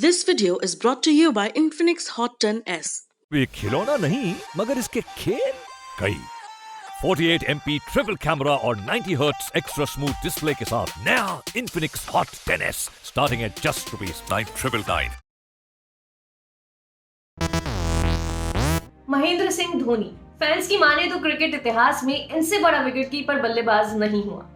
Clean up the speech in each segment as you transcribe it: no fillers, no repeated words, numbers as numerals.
This video is brought to you by Infinix Hot 10s. वे खिलौना नहीं मगर इसके खेल कई 48 MP ट्रिपल कैमरा और 90 हर्ट्ज एक्स्ट्रा स्मूथ डिस्प्ले के साथ नया Infinix Hot 10s starting at just ₹9,999। Mahendra Singh Dhoni fans की माने तो क्रिकेट इतिहास में इनसे बड़ा विकेटकीपर बल्लेबाज नहीं हुआ।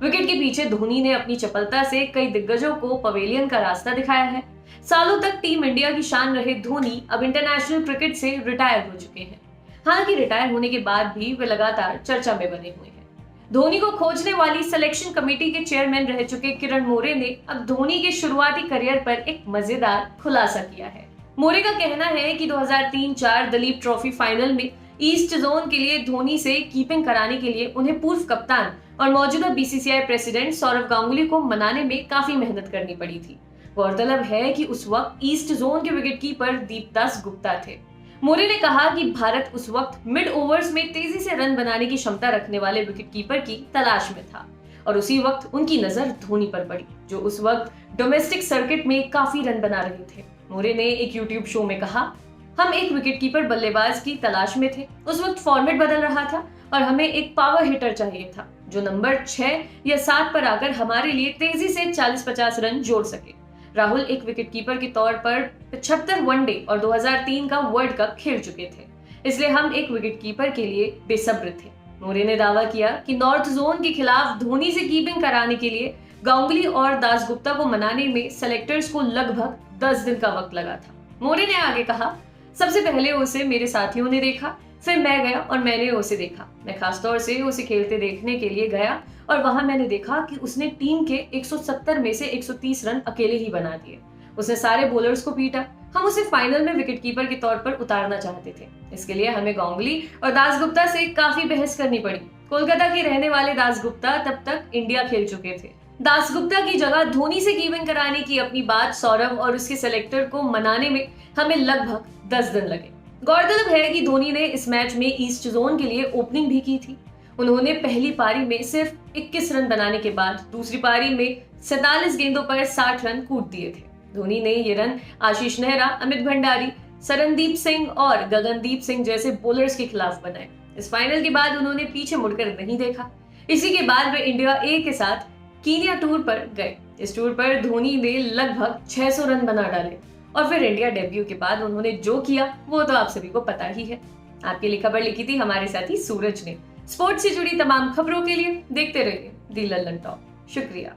विकेट के पीछे धोनी ने अपनी चपलता से कई दिग्गजों को पवेलियन का रास्ता दिखाया है। सालों तक टीम इंडिया की शान रहे धोनी अब इंटरनेशनल क्रिकेट से रिटायर हो चुके हैं। हालांकि रिटायर होने के बाद भी वे लगातार चर्चा में बने हुए हैं। धोनी को खोजने वाली सिलेक्शन कमेटी के चेयरमैन रह चुके किरण मोरे ने अब धोनी के शुरुआती करियर पर एक मजेदार खुलासा किया है। मोरे का कहना है कि 2003-04 दलीप ट्रॉफी फाइनल में ईस्ट जोन के लिए धोनी से कीपिंग कराने के लिए उन्हें पूर्व कप्तान और मौजूदा बीसीसीआई प्रेसिडेंट सौरव गांगुली को मनाने में काफी मेहनत करनी पड़ी थी। गौरतलब है कि उस वक्त ईस्ट जोन के विकेटकीपर दीपदास गुप्ता थे। मोरे ने कहा कि भारत उस वक्त मिड ओवर्स में तेजी से रन बनाने की क्षमता रखने वाले विकेटकीपर की तलाश में था और उसी वक्त उनकी नजर धोनी पर पड़ी, जो उस वक्त डोमेस्टिक सर्किट में काफी रन बना रहे थे। मोरे ने एक यूट्यूब शो में कहा, हम एक विकेटकीपर बल्लेबाज की तलाश में थे। उस वक्त फॉर्मेट बदल रहा था और हमें एक पावर हिटर चाहिए था जो नंबर 6 या 7 पर आकर हमारे लिए तेजी से 40-50 रन जोड़ सके। राहुल एक विकेटकीपर के तौर पर 75 वनडे और 2003 का वर्ल्ड कप खेल चुके थे, इसलिए हम एक विकेटकीपर के लिए बेसब्र थे। मोरे ने दावा किया कि नॉर्थ जोन के खिलाफ धोनी से कीपिंग कराने के लिए गांगुली और दासगुप्ता को मनाने में सेलेक्टर्स को लगभग 10 दिन का वक्त लगा था। मोरे ने आगे कहा, सबसे पहले उसे मेरे साथियों ने देखा, फिर मैं गया और मैंने उसे देखा। मैं खासतौर से उसे खेलते देखने के लिए गया और वहां मैंने देखा कि उसने टीम के 170 में से 130 रन अकेले ही बना दिए। उसने सारे बॉलर्स को पीटा। हम उसे फाइनल में विकेटकीपर के तौर पर उतारना चाहते थे। इसके लिए हमें गांगुली और दासगुप्ता से काफी बहस करनी पड़ी। कोलकाता के रहने वाले दासगुप्ता तब तक इंडिया खेल चुके थे। दासगुप्ता की जगह धोनी से कीपिंग कराने की अपनी बात सौरव और उसके सेलेक्टर को मनाने में हमें लगभग 10 दिन लगे। गौरतलब है कि धोनी ने इस मैच में ईस्ट जोन के लिए ओपनिंग भी की थी। उन्होंने पहली पारी में सिर्फ 21 रन बनाने के बाद दूसरी पारी में 47 गेंदों पर 60 रन कूट दिए थे। धोनी ने ये रन आशीष नेहरा, अमित भंडारी, सरनदीप सिंह और गगनदीप सिंह जैसे बॉलर्स के खिलाफ बनाए। इस फाइनल के बाद उन्होंने पीछे मुड़कर नहीं देखा। इसी के बाद वे इंडिया ए के साथ कीनिया टूर पर गए। इस टूर पर धोनी ने लगभग 600 रन बना डाले और फिर इंडिया डेब्यू के बाद उन्होंने जो किया वो तो आप सभी को पता ही है। आपके लिए खबर लिखी थी हमारे साथी सूरज ने। स्पोर्ट्स से जुड़ी तमाम खबरों के लिए देखते रहिए दी लल्लन टॉप। शुक्रिया।